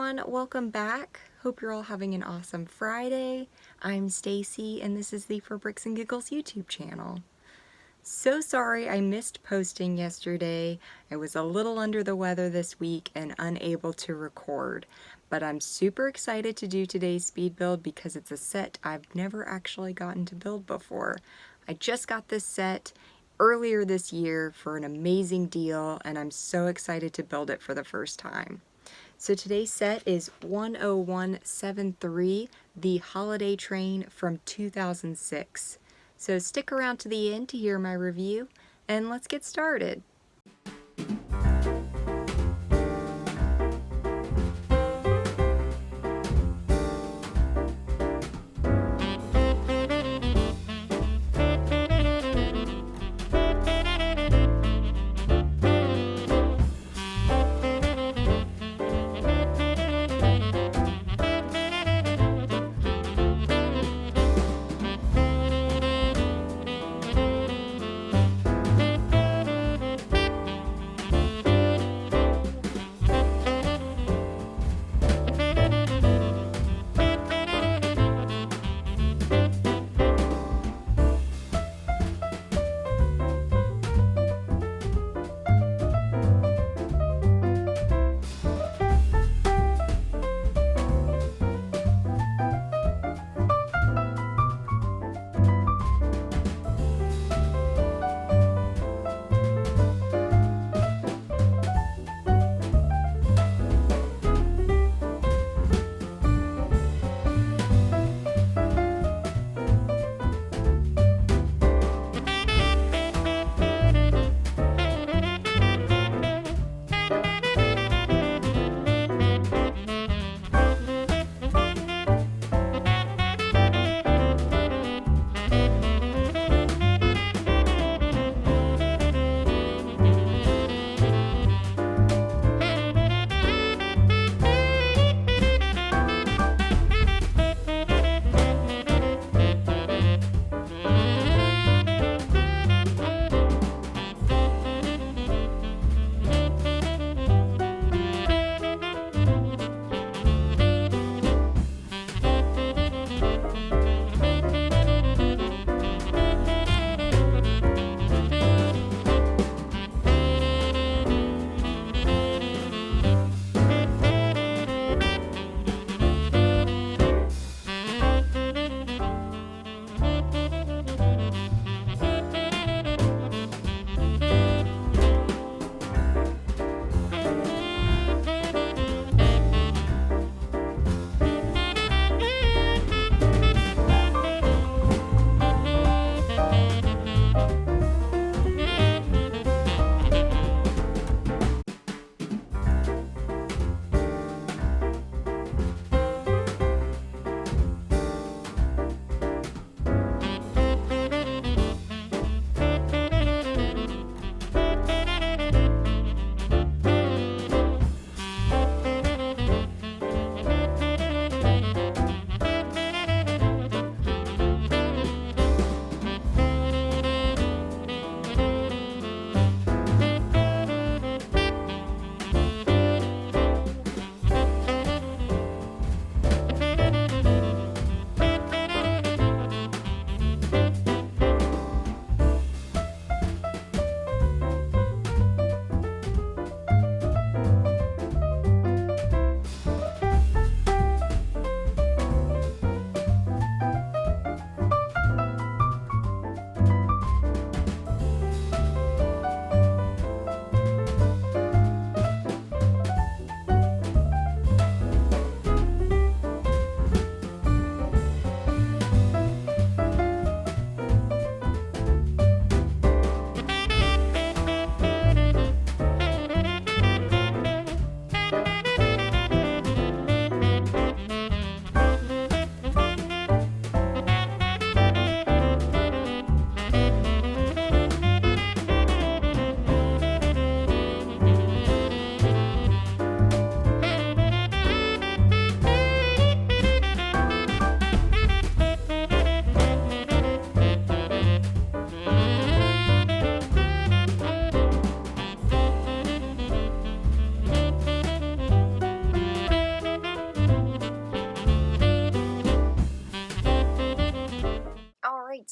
everyone, welcome back. Hope you're all having an awesome Friday. I'm Stacy and this is the For Bricks and Giggles YouTube channel. So sorry I missed posting yesterday. I was a little under the weather this week and unable to record, but I'm super excited to do today's speed build because it's a set I've never actually gotten to build before. I just got this set earlier this year for an amazing deal and I'm so excited to build it for the first time. So today's set is 10173, the Holiday Train from 2006. So stick around to the end to hear my review, and let's get started.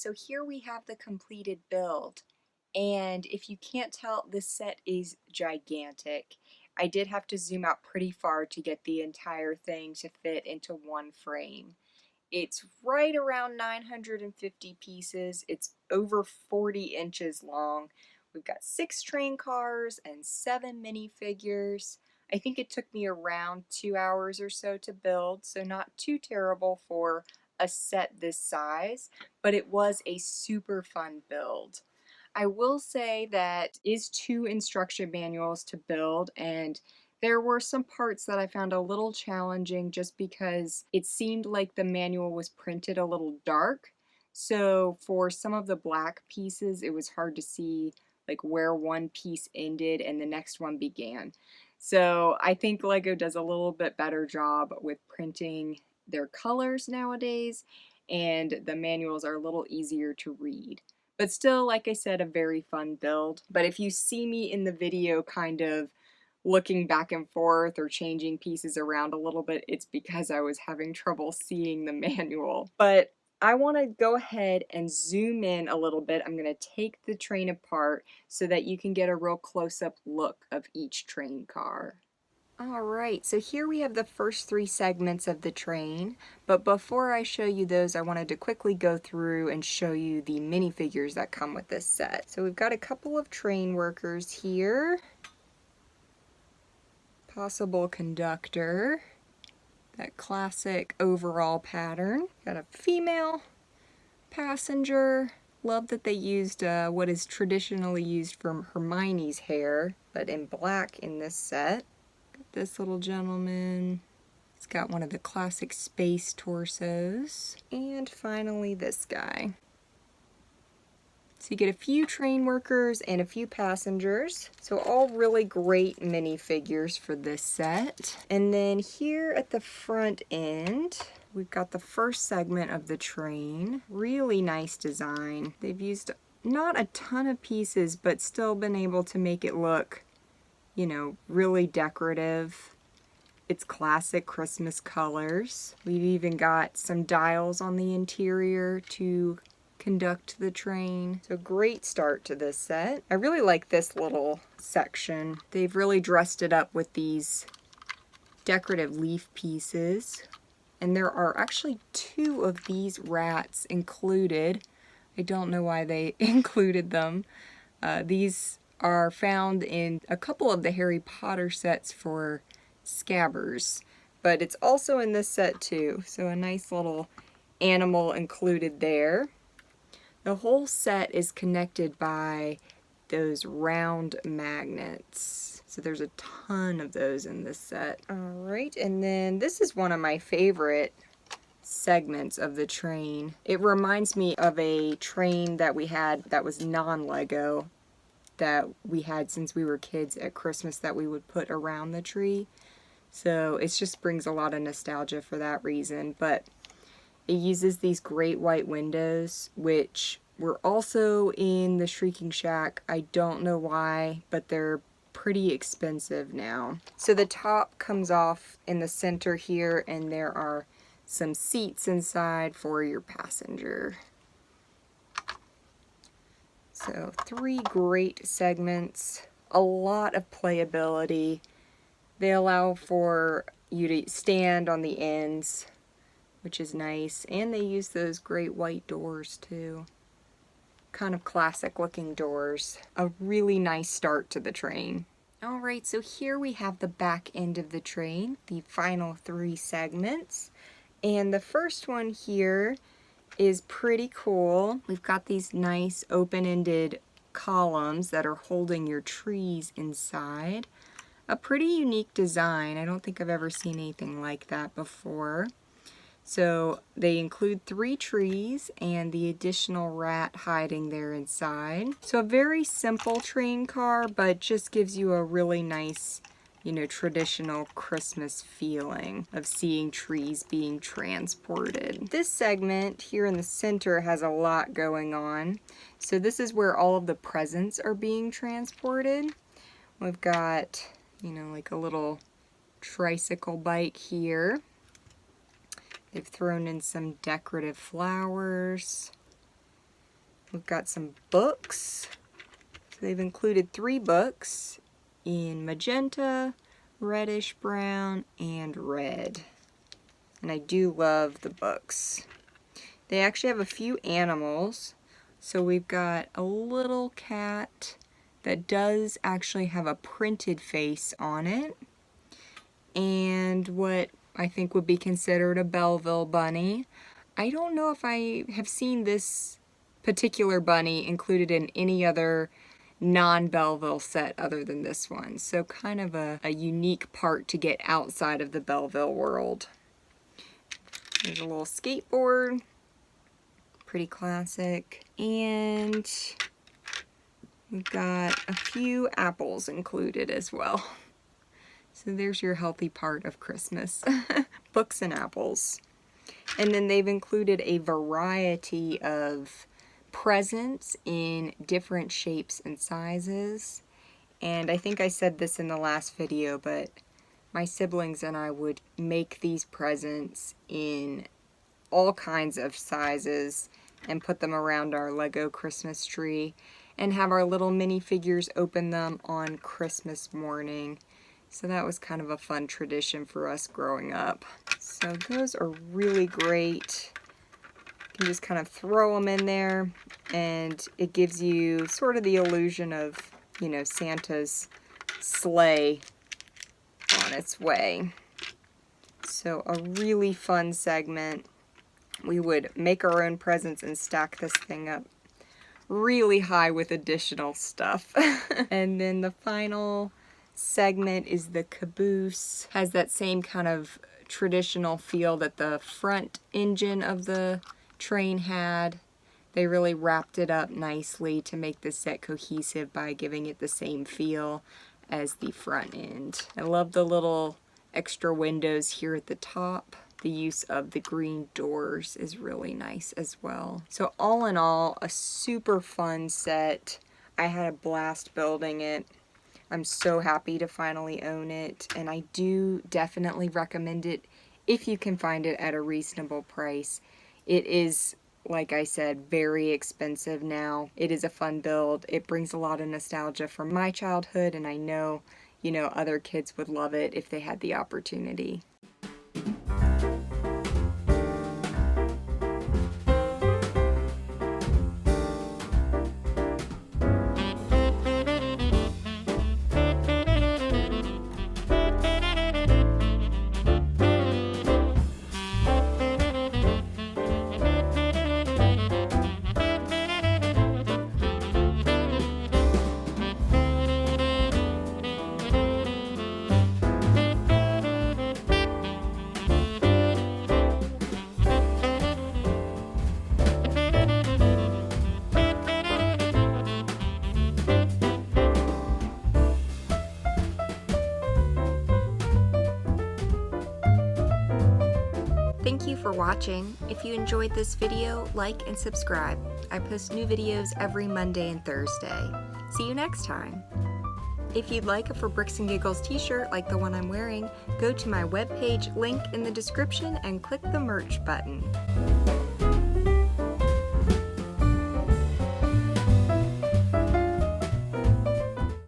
so here we have the completed build. And if you can't tell, this set is gigantic. I did have to zoom out pretty far to get the entire thing to fit into one frame. It's right around 950 pieces. It's over 40 inches long. We've got 6 train cars and 7 minifigures. I think it took me around 2 hours or so to build, so not too terrible for a set this size, but it was a super fun build. I will say that is 2 instruction manuals to build, and there were some parts that I found a little challenging just because it seemed like the manual was printed a little dark. So for some of the black pieces, it was hard to see like where one piece ended and the next one began. So I think Lego does a little bit better job with printing their colors nowadays, and the manuals are a little easier to read. But still, like I said, a very fun build. But if you see me in the video kind of looking back and forth or changing pieces around a little bit, it's because I was having trouble seeing the manual. But I want to go ahead and zoom in a little bit. I'm going to take the train apart so that you can get a real close-up look of each train car. Alright, so here we have the first 3 segments of the train, but before I show you those, I wanted to quickly go through and show you the minifigures that come with this set. So we've got a couple of train workers here, possible conductor, that classic overall pattern, got a female passenger. Love that they used what is traditionally used from Hermione's hair, but in black in this set. This little gentleman, he's got one of the classic space torsos. And finally this guy. So you get a few train workers and a few passengers. So all really great minifigures for this set. And then here at the front end, we've got the first segment of the train. Really nice design. They've used not a ton of pieces, but still been able to make it look, you know, really decorative. It's classic Christmas colors. We've even got some dials on the interior to conduct the train. So great start to this set. I really like this little section. They've really dressed it up with these decorative leaf pieces. And there are actually 2 of these rats included. I don't know why they included them. These are found in a couple of the Harry Potter sets for Scabbers, but it's also in this set too, so a nice little animal included there. The whole set is connected by those round magnets, so there's a ton of those in this set. Alright, and then this is one of my favorite segments of the train. It reminds me of a train that we had that was non-Lego, that we had since we were kids at Christmas, that we would put around the tree. So it just brings a lot of nostalgia for that reason. But it uses these great white windows, which were also in the Shrieking Shack. I don't know why, but they're pretty expensive now. So the top comes off in the center here, and there are some seats inside for your passenger. So 3 great segments, a lot of playability. They allow for you to stand on the ends, which is nice, and they use those great white doors too. Kind of classic looking doors. A really nice start to the train. Alright, so here we have the back end of the train, the final 3 segments. And the first one here is pretty cool. We've got these nice open-ended columns that are holding your trees inside. A pretty unique design. I don't think I've ever seen anything like that before. So they include 3 trees and the additional rat hiding there inside. So a very simple train car, but just gives you a really nice, you know, traditional Christmas feeling of seeing trees being transported. This segment here in the center has a lot going on. So this is where all of the presents are being transported. We've got, you know, like a little tricycle bike here. They've thrown in some decorative flowers. We've got some books. So they've included 3 books in magenta, reddish brown, and red. And I do love the books. They actually have a few animals. So we've got a little cat that does actually have a printed face on it. And what I think would be considered a Belleville bunny. I don't know if I have seen this particular bunny included in any other non-Belleville set other than this one. So kind of a unique part to get outside of the Belleville world. There's a little skateboard. Pretty classic. And we've got a few apples included as well. So there's your healthy part of Christmas. Books and apples. And then they've included a variety of presents in different shapes and sizes. And I think I said this in the last video, but my siblings and I would make these presents in all kinds of sizes and put them around our Lego Christmas tree and have our little minifigures open them on Christmas morning. So that was kind of a fun tradition for us growing up. So those are really great. You can just kind of throw them in there and it gives you sort of the illusion of, you know, Santa's sleigh on its way. So a really fun segment. We would make our own presents and stack this thing up really high with additional stuff. And then the final segment is the Caboose. Has that same kind of traditional feel that the front engine of the train had. They really wrapped it up nicely to make the set cohesive by giving it the same feel as the front end. I love the little extra windows here at the top. The use of the green doors is really nice as well. So all in all, a super fun set. I had a blast building it. I'm so happy to finally own it, and I do definitely recommend it if you can find it at a reasonable price. It is, like I said, very expensive now. It is a fun build. It brings a lot of nostalgia from my childhood, and I know, you know, other kids would love it if they had the opportunity. Thank you for watching. If you enjoyed this video, like and subscribe. I post new videos every Monday and Thursday. See you next time. If you'd like a For Bricks and Giggles t-shirt like the one I'm wearing, go to my webpage, link in the description, and click the merch button.